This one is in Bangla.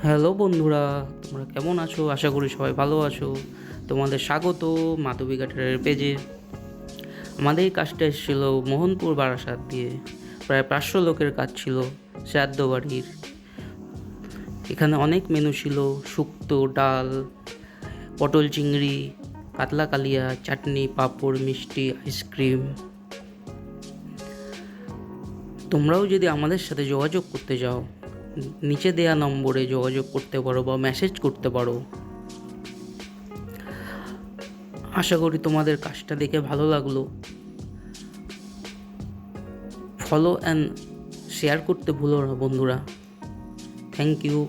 হ্যালো বন্ধুরা, তোমরা কেমন আছো? আশা করি সবাই ভালো আছো। তোমাদের স্বাগত মাধবী ঘাটের পেজে। আমাদের এই কাজটা এসেছিলো মোহনপুর বারাসাত দিয়ে। প্রায় 500 লোকের কাজ ছিল শ্রাদ্ধ বাড়ির। এখানে অনেক মেনু ছিল: শুক্তো, ডাল, পটল চিংড়ি, কাতলা কালিয়া, চাটনি, পাঁপড়, মিষ্টি, আইসক্রিম। তোমরাও যদি আমাদের সাথে যোগাযোগ করতে চাও, নিচে দেয়া নম্বরে যোগাযোগ করতে পারো বা মেসেজ করতে পারো। আশা করি তোমাদের কাজটা দেখে ভালো লাগলো। ফলো অ্যান্ড শেয়ার করতে ভুলো না বন্ধুরা। Thank you.